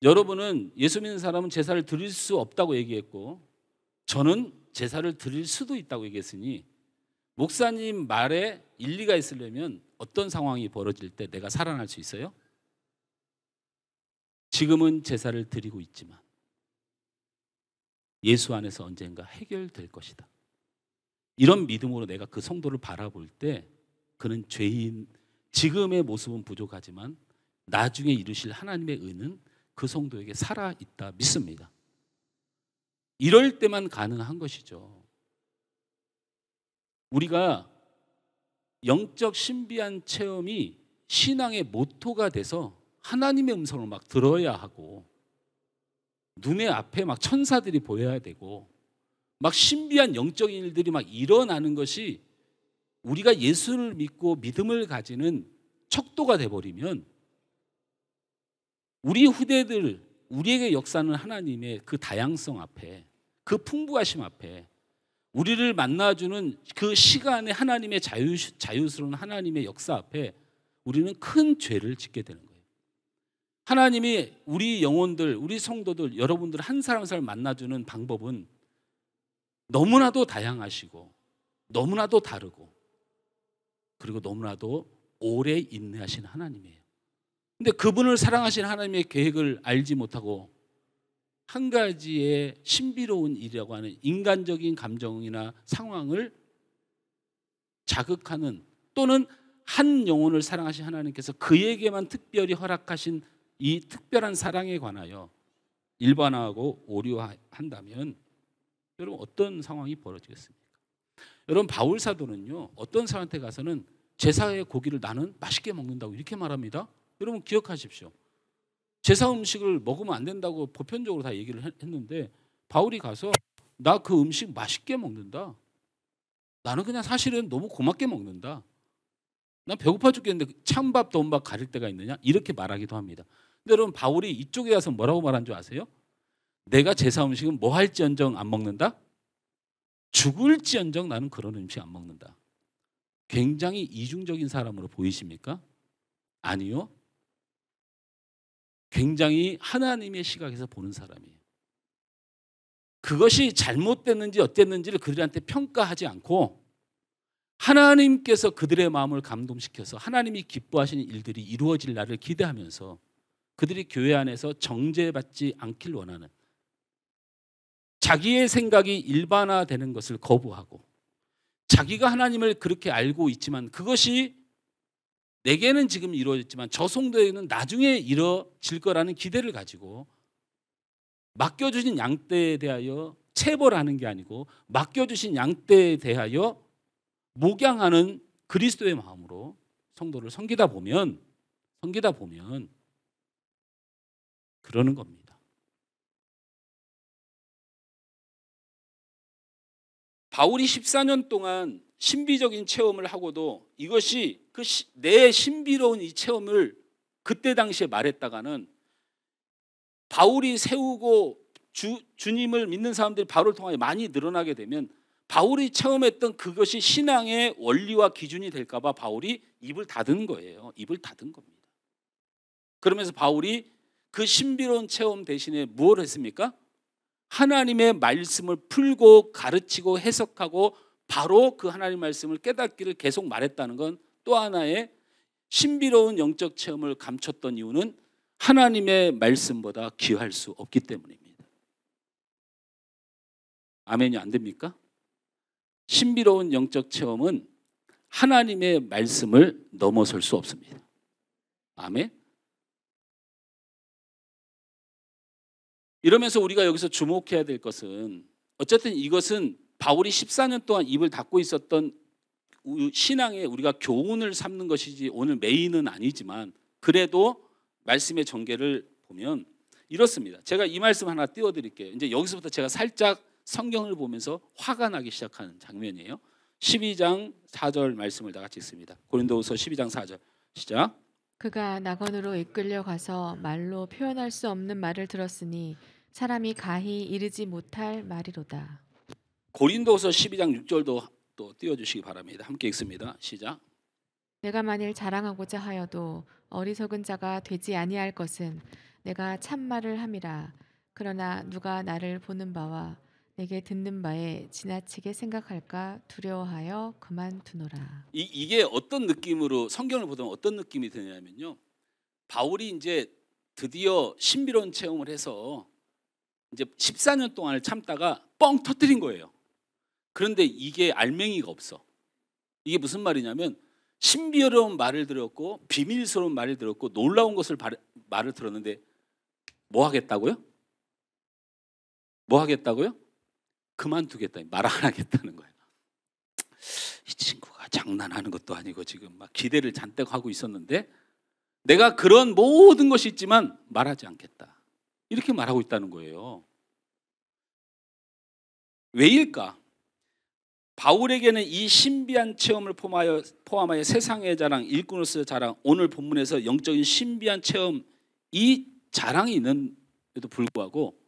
여러분은 예수 믿는 사람은 제사를 드릴 수 없다고 얘기했고, 저는 제사를 드릴 수도 있다고 얘기했으니, 목사님 말에 일리가 있으려면 어떤 상황이 벌어질 때 내가 살아날 수 있어요? 지금은 제사를 드리고 있지만 예수 안에서 언젠가 해결될 것이다. 이런 믿음으로 내가 그 성도를 바라볼 때 그는 죄인, 지금의 모습은 부족하지만 나중에 이루실 하나님의 의는 그 성도에게 살아있다 믿습니다. 이럴 때만 가능한 것이죠. 우리가 영적 신비한 체험이 신앙의 모토가 돼서 하나님의 음성을 막 들어야 하고, 눈에 앞에 막 천사들이 보여야 되고, 막 신비한 영적인 일들이 막 일어나는 것이 우리가 예수를 믿고 믿음을 가지는 척도가 돼버리면, 우리 후대들, 우리에게 역사하는 하나님의 그 다양성 앞에, 그 풍부하심 앞에, 우리를 만나주는 그 시간의 하나님의 자유스러운 하나님의 역사 앞에 우리는 큰 죄를 짓게 되는 거예요. 하나님이 우리 영혼들, 우리 성도들, 여러분들 한 사람 한 사람 만나주는 방법은 너무나도 다양하시고 너무나도 다르고, 그리고 너무나도 오래 인내하신 하나님이에요. 근데 그분을 사랑하신 하나님의 계획을 알지 못하고 한 가지의 신비로운 일이라고 하는 인간적인 감정이나 상황을 자극하는, 또는 한 영혼을 사랑하신 하나님께서 그에게만 특별히 허락하신 이 특별한 사랑에 관하여 일반화하고 오류한다면 여러분 어떤 상황이 벌어지겠습니까? 여러분 바울 사도는요, 어떤 사람한테 가서는 제사의 고기를 나는 맛있게 먹는다고 이렇게 말합니다. 여러분 기억하십시오. 제사 음식을 먹으면 안 된다고 보편적으로 다 얘기를 했는데, 바울이 가서 나 그 음식 맛있게 먹는다. 나는 그냥 사실은 너무 고맙게 먹는다. 난 배고파 죽겠는데 찬밥 더운 밥 가릴 때가 있느냐? 이렇게 말하기도 합니다. 근데 여러분 바울이 이쪽에 가서 뭐라고 말한 줄 아세요? 내가 제사 음식은 뭐 할지언정 안 먹는다? 죽을지언정 나는 그런 음식 안 먹는다. 굉장히 이중적인 사람으로 보이십니까? 아니요. 굉장히 하나님의 시각에서 보는 사람이에요. 그것이 잘못됐는지 어땠는지를 그들한테 평가하지 않고 하나님께서 그들의 마음을 감동시켜서 하나님이 기뻐하시는 일들이 이루어질 날을 기대하면서 그들이 교회 안에서 정죄받지 않길 원하는, 자기의 생각이 일반화되는 것을 거부하고, 자기가 하나님을 그렇게 알고 있지만 그것이 내게는 지금 이루어졌지만 저 성도에게는 나중에 이루어질 거라는 기대를 가지고 맡겨주신 양떼에 대하여 체벌을 하는 게 아니고 맡겨주신 양떼에 대하여 목양하는 그리스도의 마음으로 성도를 섬기다 보면 그러는 겁니다. 바울이 14년 동안 신비적인 체험을 하고도 이것이 내 신비로운 이 체험을 그때 당시에 말했다가는 바울이 세우고 주님을 믿는 사람들이 바울을 통하여 많이 늘어나게 되면 바울이 체험했던 그것이 신앙의 원리와 기준이 될까 봐 바울이 입을 닫은 거예요. 입을 닫은 겁니다. 그러면서 바울이 그 신비로운 체험 대신에 무엇을 했습니까? 하나님의 말씀을 풀고 가르치고 해석하고 바로 그 하나님 말씀을 깨닫기를 계속 말했다는 건 또 하나의 신비로운 영적 체험을 감췄던 이유는 하나님의 말씀보다 귀할 수 없기 때문입니다. 아멘이 안 됩니까? 신비로운 영적 체험은 하나님의 말씀을 넘어설 수 없습니다. 아멘. 이러면서 우리가 여기서 주목해야 될 것은 어쨌든 이것은 바울이 14년 동안 입을 닫고 있었던 신앙에 우리가 교훈을 삼는 것이지 오늘 메인은 아니지만 그래도 말씀의 전개를 보면 이렇습니다. 제가 이 말씀 하나 띄워드릴게요. 이제 여기서부터 제가 살짝 성경을 보면서 화가 나기 시작하는 장면이에요. 12장 4절 말씀을 다 같이 읽습니다. 고린도후서 12장 4절 시작. 그가 낙원으로 이끌려 가서 말로 표현할 수 없는 말을 들었으니 사람이 가히 이르지 못할 말이로다. 고린도후서 12장 6절도 또 띄워주시기 바랍니다. 함께 읽습니다. 시작. 내가 만일 자랑하고자 하여도 어리석은 자가 되지 아니할 것은 내가 참말을 함이라. 그러나 누가 나를 보는 바와 내게 듣는 바에 지나치게 생각할까 두려워하여 그만두노라. 이게 어떤 느낌으로 성경을 보면 어떤 느낌이 드냐면요. 바울이 이제 드디어 신비로운 체험을 해서 이제 14년 동안을 참다가 뻥 터뜨린 거예요. 그런데 이게 알맹이가 없어. 이게 무슨 말이냐면 신비로운 말을 들었고 비밀스러운 말을 들었고 놀라운 것을 말을 들었는데 뭐 하겠다고요? 뭐 하겠다고요? 그만두겠다. 말 안 하겠다는 거예요. 이 친구가 장난하는 것도 아니고 지금 막 기대를 잔뜩 하고 있었는데 내가 그런 모든 것이 있지만 말하지 않겠다. 이렇게 말하고 있다는 거예요. 왜일까? 바울에게는 이 신비한 체험을 포함하여 세상의 자랑, 일꾼으로서의 자랑, 오늘 본문에서 영적인 신비한 체험, 이 자랑이 있는데도 불구하고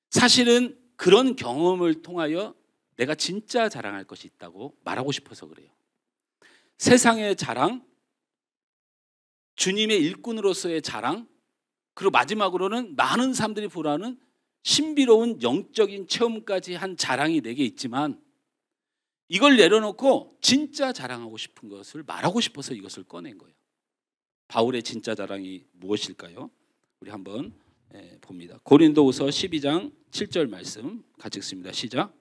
사실은 그런 경험을 통하여 내가 진짜 자랑할 것이 있다고 말하고 싶어서 그래요. 세상의 자랑, 주님의 일꾼으로서의 자랑, 그리고 마지막으로는 많은 사람들이 부러워하는 신비로운 영적인 체험까지 한 자랑이 내게 있지만 이걸 내려놓고 진짜 자랑하고 싶은 것을 말하고 싶어서 이것을 꺼낸 거예요. 바울의 진짜 자랑이 무엇일까요? 우리 한번 봅니다. 고린도후서 12장 7절 말씀 같이 읽습니다. 시작.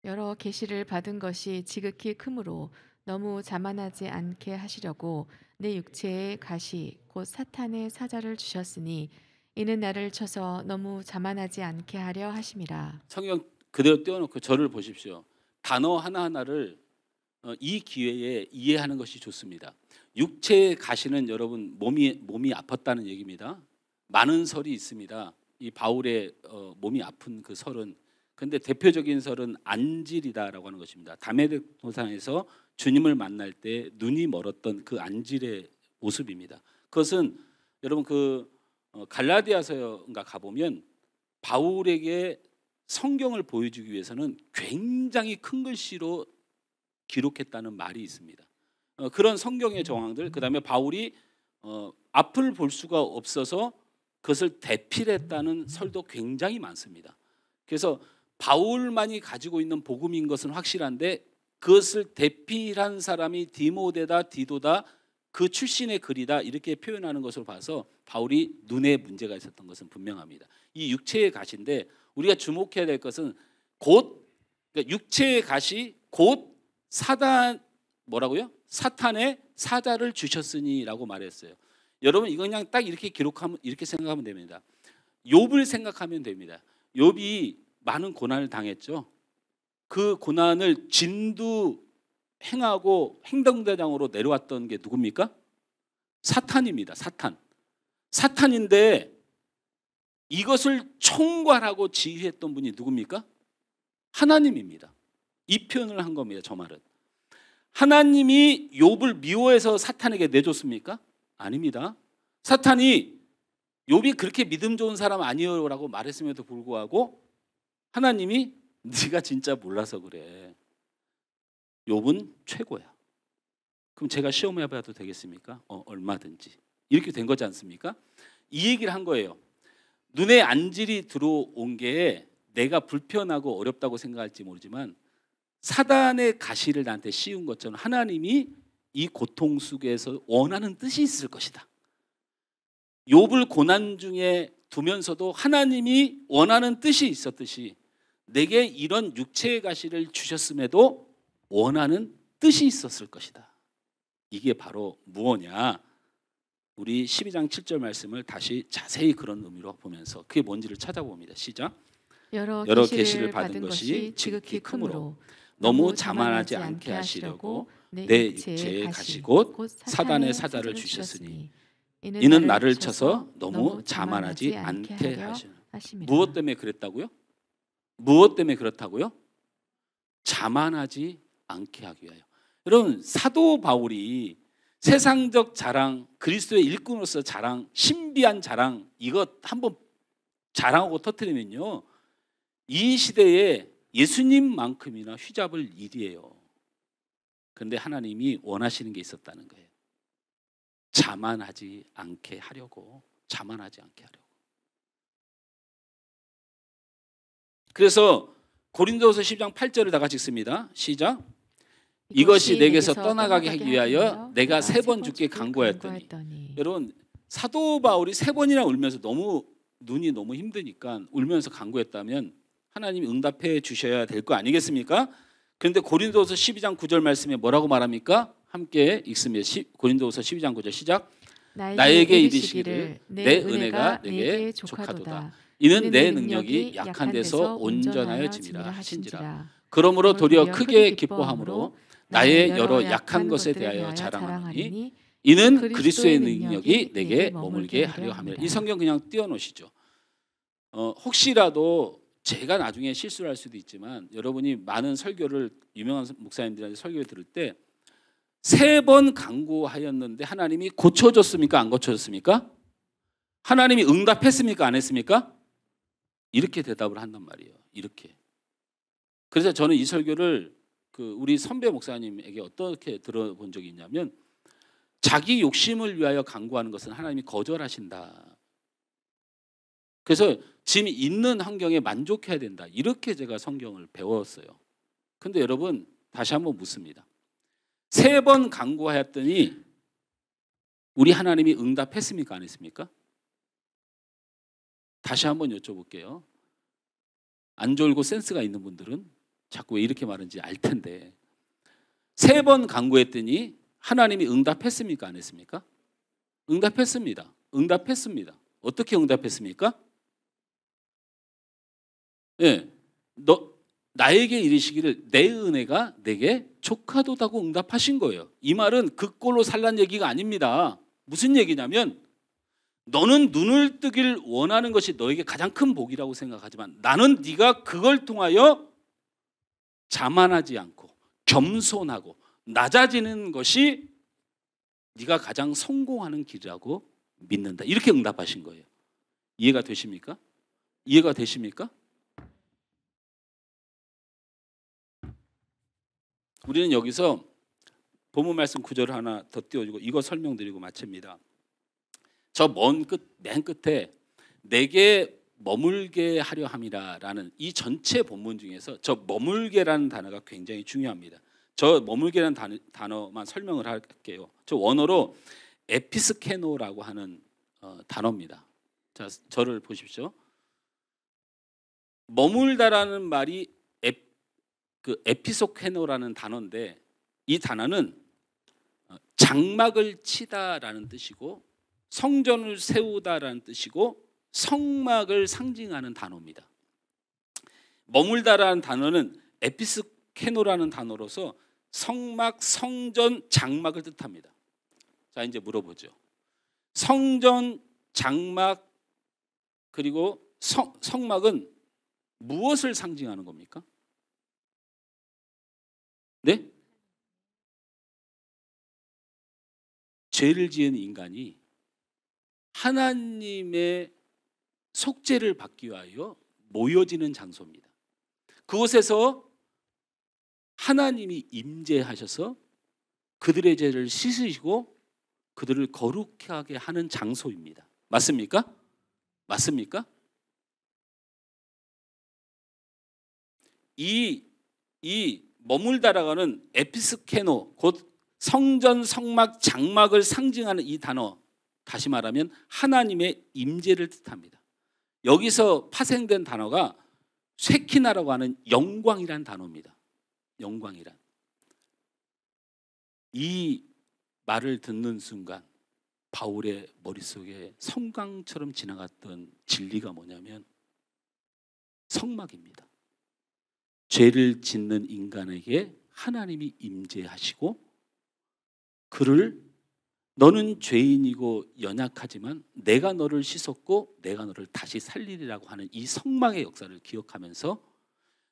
여러 계시를 받은 것이 지극히 크므로 너무 자만하지 않게 하시려고 내 육체에 가시 곧 사탄의 사자를 주셨으니 이는 나를 쳐서 너무 자만하지 않게 하려 하심이라. 성경 그대로 띄워놓고 저를 보십시오. 단어 하나하나를 이 기회에 이해하는 것이 좋습니다. 육체의 가시는 여러분 몸이 아팠다는 얘기입니다. 많은 설이 있습니다. 이 바울의 몸이 아픈 그 설은, 근데 대표적인 설은 안질이다라고 하는 것입니다. 다메섹 도상에서 주님을 만날 때 눈이 멀었던 그 안질의 모습입니다. 그것은 여러분 그 갈라디아서인가 가보면 바울에게 성경을 보여주기 위해서는 굉장히 큰 글씨로 기록했다는 말이 있습니다. 그런 성경의 정황들, 그 다음에 바울이 앞을 볼 수가 없어서 그것을 대필했다는 설도 굉장히 많습니다. 그래서 바울만이 가지고 있는 복음인 것은 확실한데 그것을 대필한 사람이 디모데다, 디도다, 그 출신의 글이다 이렇게 표현하는 것을 봐서 바울이 눈에 문제가 있었던 것은 분명합니다. 이 육체의 가시인데 우리가 주목해야 될 것은 곧 그러니까 육체의 가시 곧 뭐라고요? 사탄의 사자를 주셨으니라고 말했어요. 여러분 이거 그냥 딱 이렇게 기록하면 이렇게 생각하면 됩니다. 욥을 생각하면 됩니다. 욥이 많은 고난을 당했죠. 그 고난을 진두 행동대장으로 내려왔던 게 누굽니까? 사탄입니다. 사탄인데 이것을 총괄하고 지휘했던 분이 누굽니까? 하나님입니다. 이 표현을 한 겁니다. 저 말은 하나님이 욥을 미워해서 사탄에게 내줬습니까? 아닙니다. 사탄이 욥이 그렇게 믿음 좋은 사람 아니요라고 말했음에도 불구하고 하나님이 네가 진짜 몰라서 그래. 욥은 최고야. 그럼 제가 시험해봐도 되겠습니까? 얼마든지. 이렇게 된 거지 않습니까? 이 얘기를 한 거예요. 눈에 안질이 들어온 게 내가 불편하고 어렵다고 생각할지 모르지만 사단의 가시를 나한테 씌운 것처럼 하나님이 이 고통 속에서 원하는 뜻이 있을 것이다. 욥을 고난 중에 두면서도 하나님이 원하는 뜻이 있었듯이 내게 이런 육체의 가시를 주셨음에도 원하는 뜻이 있었을 것이다. 이게 바로 무엇이냐? 우리 12장 7절 말씀을 다시 자세히 그런 의미로 보면서 그게 뭔지를 찾아봅니다. 시작. 여러 여러 계시를 계시를 받은 것이 지극히 크므로 너무 자만하지 않게 하시려고 내 육체에 가시고 사단의 사자를 주셨으니 이는 나를 쳐서 너무 자만하지 않게 하시는. 무엇 때문에 그랬다고요? 무엇 때문에 그렇다고요? 자만하지 않게 하기 위하여. 여러분, 사도 바울이 세상적 자랑, 그리스도의 일꾼으로서 자랑, 신비한 자랑, 이거 한번 자랑하고 터뜨리면요, 이 시대에 예수님만큼이나 휘잡을 일이에요. 그런데 하나님이 원하시는 게 있었다는 거예요. 자만하지 않게 하려고. 자만하지 않게 하려고. 그래서 고린도서 10장 8절을 다 같이 읽습니다. 시작. 이것이 내게서 떠나가게 하기 위하여 내가 3번 주께 간구하였더니. 여러분, 사도 바울이 3번이나 울면서 눈이 너무 힘드니까 울면서 간구했다면 하나님이 응답해 주셔야 될 거 아니겠습니까? 그런데 고린도서 12장 9절 말씀에 뭐라고 말합니까? 함께 읽습니다. 고린도서 12장 9절 시작. 나에게 이르시기를 내 은혜가 내게 족하도다. 이는 내 능력이 약한 데서 온전하여 짐이라 하신지라. 그러므로 도리어 크게 기뻐함으로 나의 여러 약한 것에 대하여 자랑하노니 이는 그리스도의 능력이 내게 머물게 하려 함이라. 이 성경 그냥 띄워놓으시죠. 혹시라도 제가 나중에 실수를 할 수도 있지만 여러분이 많은 설교를 유명한 목사님들한테 설교를 들을 때 3번 간구하였는데 하나님이 고쳐줬습니까? 안 고쳐줬습니까? 하나님이 응답했습니까? 안 했습니까? 이렇게 대답을 한단 말이에요. 이렇게. 그래서 저는 이 설교를 우리 선배 목사님에게 어떻게 들어본 적이 있냐면 자기 욕심을 위하여 간구하는 것은 하나님이 거절하신다. 그래서 지금 있는 환경에 만족해야 된다. 이렇게 제가 성경을 배웠어요. 근데 여러분 다시 한번 묻습니다. 3번 간구하였더니 우리 하나님이 응답했습니까? 안 했습니까? 다시 한번 여쭤볼게요. 안 졸고 센스가 있는 분들은 자꾸 왜 이렇게 말하는지 알 텐데 3번 간구했더니 하나님이 응답했습니까? 안 했습니까? 응답했습니다. 응답했습니다. 어떻게 응답했습니까? 예, 나에게 이르시기를 내 은혜가 내게 족하도다고 응답하신 거예요. 이 말은 그 꼴로 살란 얘기가 아닙니다. 무슨 얘기냐면 너는 눈을 뜨길 원하는 것이 너에게 가장 큰 복이라고 생각하지만 나는 네가 그걸 통하여 자만하지 않고 겸손하고 낮아지는 것이 네가 가장 성공하는 길이라고 믿는다. 이렇게 응답하신 거예요. 이해가 되십니까? 이해가 되십니까? 우리는 여기서 본문 말씀 구절을 하나 더 띄워주고 이거 설명드리고 마칩니다. 저 맨 끝에 내게 머물게 하려 함이라라는 이 전체 본문 중에서 저 머물게라는 단어가 굉장히 중요합니다. 저 머물게라는 단어만 설명을 할게요. 저 원어로 에피스케노라고 하는 단어입니다. 자, 저를 보십시오. 머물다라는 말이 에피소케노라는 단어인데 이 단어는 장막을 치다라는 뜻이고 성전을 세우다라는 뜻이고 성막을 상징하는 단어입니다. 머물다라는 단어는 에피스케노라는 단어로서 성막, 성전, 장막을 뜻합니다. 자, 이제 물어보죠. 성전, 장막 그리고 성막은 무엇을 상징하는 겁니까? 네? 죄를 지은 인간이 하나님의 속죄를 받기 위하여 모여지는 장소입니다. 그곳에서 하나님이 임재하셔서 그들의 죄를 씻으시고 그들을 거룩하게 하는 장소입니다. 맞습니까? 맞습니까? 이 머물다라고는 에피스케노 곧 성전, 성막, 장막을 상징하는 이 단어 다시 말하면 하나님의 임재를 뜻합니다. 여기서 파생된 단어가 쉐키나라고 하는 영광이란 단어입니다. 영광이란. 이 말을 듣는 순간 바울의 머릿속에 섬광처럼 지나갔던 진리가 뭐냐면 성막입니다. 죄를 짓는 인간에게 하나님이 임재하시고 그를 너는 죄인이고 연약하지만 내가 너를 씻었고 내가 너를 다시 살리리라고 하는 이 성막의 역사를 기억하면서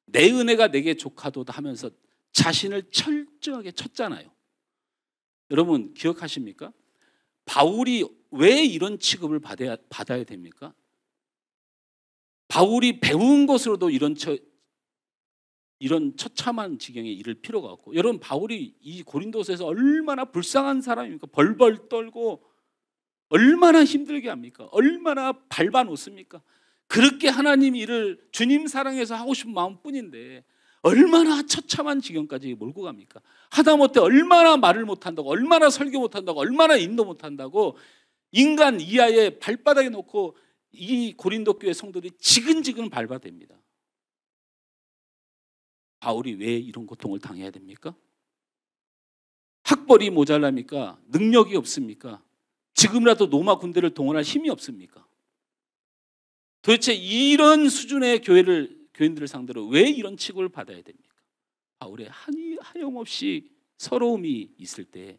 내 은혜가 내게 족하도다 하면서 자신을 철저하게 쳤잖아요. 여러분 기억하십니까? 바울이 왜 이런 취급을 받아야 됩니까? 바울이 배운 것으로도 이런 처참한 지경에 이를 필요가 없고, 여러분 바울이 이 고린도서에서 얼마나 불쌍한 사람입니까? 벌벌 떨고 얼마나 힘들게 합니까? 얼마나 밟아놓습니까? 그렇게 하나님 일을 주님 사랑해서 하고 싶은 마음뿐인데 얼마나 처참한 지경까지 몰고 갑니까? 하다못해 얼마나 말을 못한다고, 얼마나 설교 못한다고, 얼마나 인도 못한다고 인간 이하에 발바닥에 놓고 이 고린도 교회 성도들이 지근지근 밟아댑니다. 바울이 왜 이런 고통을 당해야 됩니까? 학벌이 모자랍니까? 능력이 없습니까? 지금이라도 로마 군대를 동원할 힘이 없습니까? 도대체 이런 수준의 교인들을 상대로 왜 이런 취급을 받아야 됩니까? 바울의 하염없이 서러움이 있을 때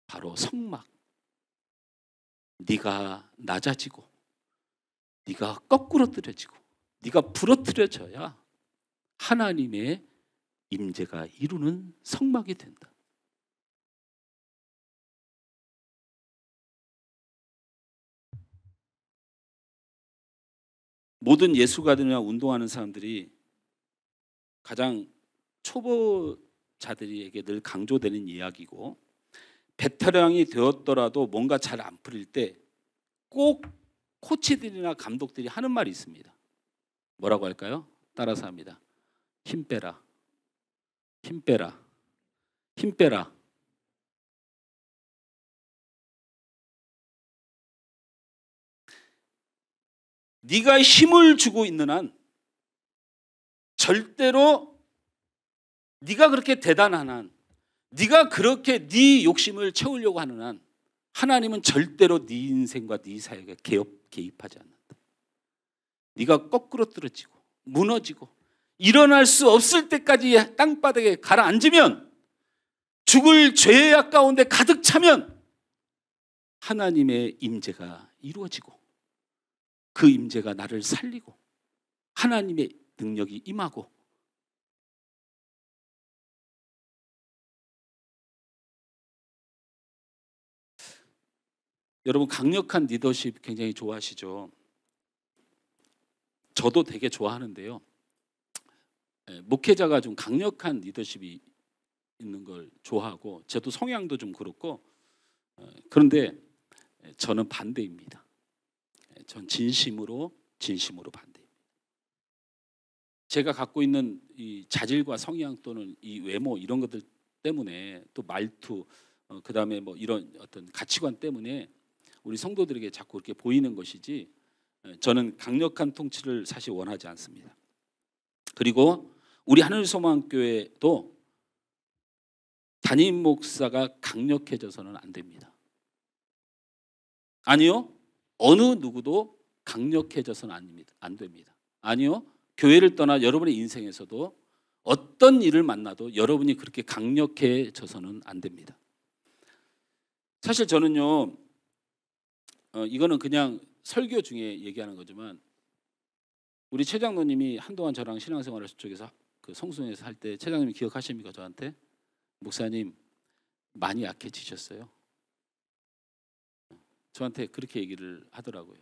바로 성막, 네가 낮아지고 네가 거꾸로 떨어지고 네가 부러뜨려져야 하나님의 임재가 이루는 성막이 된다. 모든 예술가들이나 운동하는 사람들이 가장 초보자들에게 늘 강조되는 이야기고, 베테랑이 되었더라도 뭔가 잘 안 풀릴 때 꼭 코치들이나 감독들이 하는 말이 있습니다. 뭐라고 할까요? 따라서 합니다. 힘 빼라. 힘 빼라. 힘 빼라. 네가 힘을 주고 있는 한, 절대로 네가 그렇게 대단한 한, 네가 그렇게 네 욕심을 채우려고 하는 한 하나님은 절대로 네 인생과 네 사역에 개입하지 않는다. 네가 거꾸로 떨어지고 무너지고 일어날 수 없을 때까지 땅바닥에 가라앉으면, 죽을 죄악 가운데 가득 차면 하나님의 임재가 이루어지고 그 임재가 나를 살리고 하나님의 능력이 임하고, 여러분 강력한 리더십 굉장히 좋아하시죠? 저도 되게 좋아하는데요. 목회자가 좀 강력한 리더십이 있는 걸 좋아하고, 저도 성향도 좀 그렇고, 그런데 저는 반대입니다. 전 진심으로 반대입니다. 제가 갖고 있는 이 자질과 성향 또는 이 외모 이런 것들 때문에, 또 말투, 그다음에 뭐 이런 어떤 가치관 때문에 우리 성도들에게 자꾸 이렇게 보이는 것이지, 저는 강력한 통치를 사실 원하지 않습니다. 그리고 우리 하늘소망교회도 담임 목사가 강력해져서는 안 됩니다. 아니요, 어느 누구도 강력해져서는 안 됩니다. 아니요, 교회를 떠나 여러분의 인생에서도 어떤 일을 만나도 여러분이 그렇게 강력해져서는 안 됩니다. 사실 저는요, 이거는 그냥 설교 중에 얘기하는 거지만, 우리 최 장로님이 한동안 저랑 신앙생활을 저쪽에서 그 성수에서 할 때 최 장로님 기억하십니까? 저한테 목사님 많이 약해지셨어요. 저한테 그렇게 얘기를 하더라고요.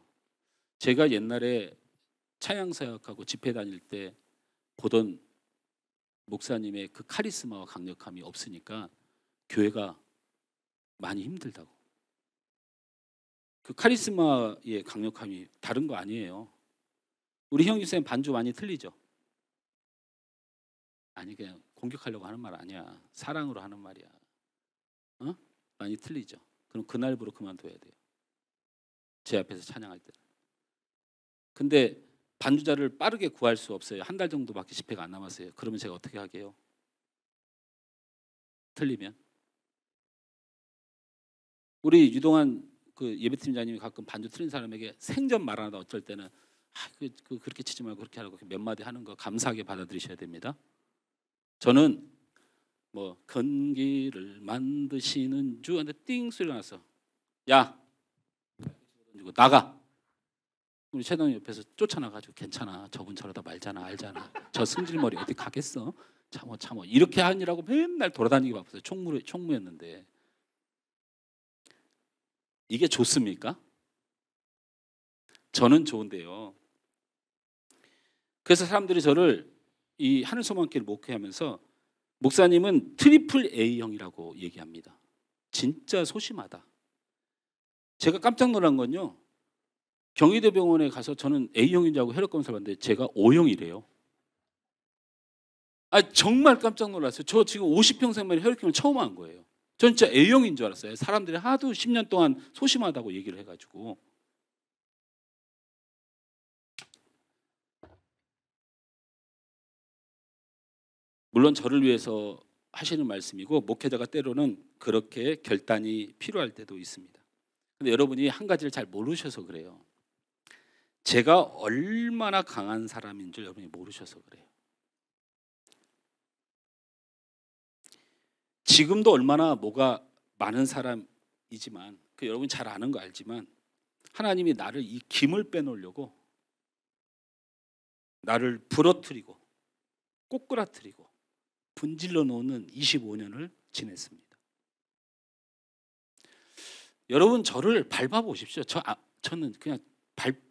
제가 옛날에 찬양사역하고 집회 다닐 때 보던 목사님의 그 카리스마와 강력함이 없으니까 교회가 많이 힘들다고. 그 카리스마의 강력함이 다른 거 아니에요. 우리 형님 쌤 반주 많이 틀리죠? 아니, 그냥 공격하려고 하는 말 아니야. 사랑으로 하는 말이야. 많이 틀리죠? 그럼 그날부로 그만둬야 돼요. 제 앞에서 찬양할 때. 근데 반주자를 빠르게 구할 수 없어요. 한 달 정도밖에 집회가 안 남았어요. 그러면 제가 어떻게 하게요? 틀리면. 우리 유동환 그 예배팀장님이 가끔 반주 틀린 사람에게 생전 말하다 어쩔 때는 그렇게 치지 말고 그렇게 하라고 몇 마디 하는 거 감사하게 받아들이셔야 됩니다. 저는 뭐 건기를 만드시는 주 하는데 띵 소리가 났어. 야, 나가. 우리 최동이 옆에서 쫓아나가지고 괜찮아. 저분 저러다 말잖아. 알잖아. 저 승질머리 어디 가겠어. 참어. 이렇게 하느라고 맨날 돌아다니기 바빴어요. 총무였는데. 이게 좋습니까? 저는 좋은데요. 그래서 사람들이 저를 이 하늘소망교회를 목회하면서 목사님은 트리플 A형이라고 얘기합니다. 진짜 소심하다. 제가 깜짝 놀란 건요. 경희대병원에 가서 저는 A형인 줄 알고 혈액 검사를 받는데 제가 O형이래요. 정말 깜짝 놀랐어요. 저 지금 50평생 만에 혈액형을 처음 한 거예요. 전 진짜 A형인 줄 알았어요. 사람들이 하도 10년 동안 소심하다고 얘기를 해가지고. 물론 저를 위해서 하시는 말씀이고 목회자가 때로는 그렇게 결단이 필요할 때도 있습니다. 근데 여러분이 한 가지를 잘 모르셔서 그래요. 제가 얼마나 강한 사람인 줄 여러분이 모르셔서 그래요. 지금도 얼마나 뭐가 많은 사람이지만 여러분이 잘 아는 거 알지만 하나님이 나를 이 김을 빼놓으려고 나를 부러뜨리고 꼬꾸라뜨리고 분질러 놓는 25년을 지냈습니다. 여러분 저를 밟아 보십시오. 저는 그냥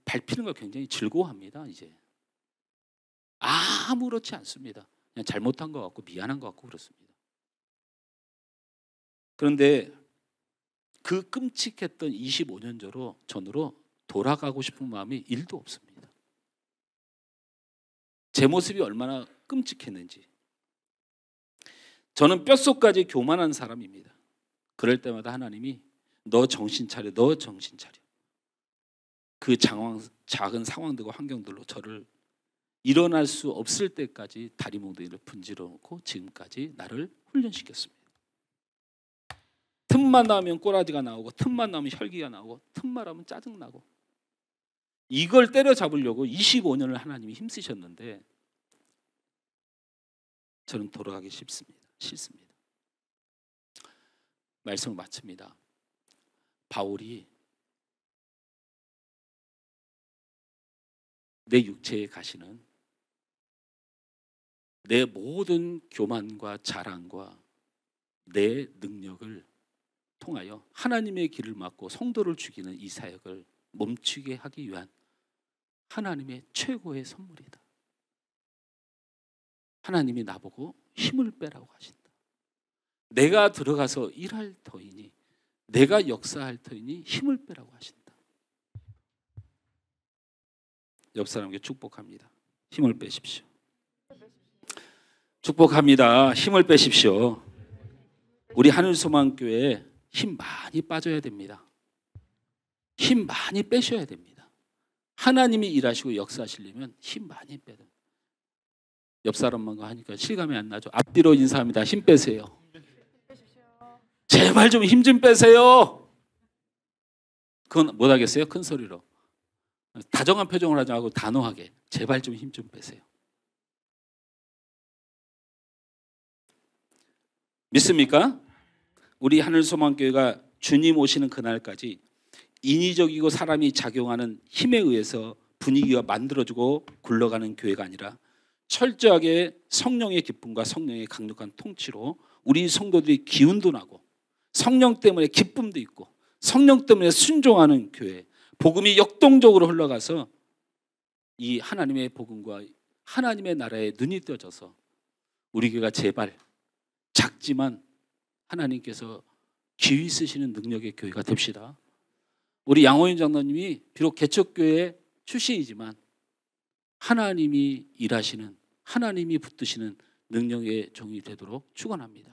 밟히는 걸 굉장히 즐거워합니다. 이제 아무렇지 않습니다. 그냥 잘못한 것 같고 미안한 것 같고 그렇습니다. 그런데 그 끔찍했던 25년 전으로 돌아가고 싶은 마음이 1도 없습니다. 제 모습이 얼마나 끔찍했는지. 저는 뼛속까지 교만한 사람입니다. 그럴 때마다 하나님이 너 정신 차려. 그 작은 상황들과 환경들로 저를 일어날 수 없을 때까지 다리몽둥이를 분질러 놓고 지금까지 나를 훈련시켰습니다. 틈만 나오면 꼬라지가 나오고 틈만 나오면 혈기가 나오고 틈만 하면 짜증나고 이걸 때려잡으려고 25년을 하나님이 힘쓰셨는데 저는 돌아가기 싫습니다. 말씀을 마칩니다. 바울이 내 육체에 가시는 내 모든 교만과 자랑과 내 능력을 통하여 하나님의 길을 막고 성도를 죽이는 이 사역을 멈추게 하기 위한 하나님의 최고의 선물이다. 하나님이 나보고 힘을 빼라고 하신다. 내가 들어가서 일할 터이니 내가 역사할 터이니 힘을 빼라고 하신다. 옆 사람에게 축복합니다. 힘을 빼십시오. 축복합니다. 힘을 빼십시오. 우리 하늘소망교회에 힘 많이 빠져야 됩니다. 힘 많이 빼셔야 됩니다. 하나님이 일하시고 역사하시려면 힘 많이 빼야 됩니다. 옆 사람만과 하니까 실감이 안 나죠. 앞뒤로 인사합니다. 힘 빼세요. 제발 좀 힘 좀 빼세요. 그건 못 하겠어요? 큰 소리로. 다정한 표정을 하지 말고 단호하게 제발 좀 힘 좀 빼세요. 믿습니까? 우리 하늘소망교회가 주님 오시는 그날까지 인위적이고 사람이 작용하는 힘에 의해서 분위기가 만들어지고 굴러가는 교회가 아니라 철저하게 성령의 기쁨과 성령의 강력한 통치로 우리 성도들이 기운도 나고 성령 때문에 기쁨도 있고 성령 때문에 순종하는 교회, 복음이 역동적으로 흘러가서 이 하나님의 복음과 하나님의 나라에 눈이 떠져서 우리 교회가 제발 작지만 하나님께서 귀히 쓰시는 능력의 교회가 됩시다. 우리 양호인 장로님이 비록 개척교회 출신이지만 하나님이 일하시는 하나님이 붙드시는 능력의 종이 되도록 축원합니다.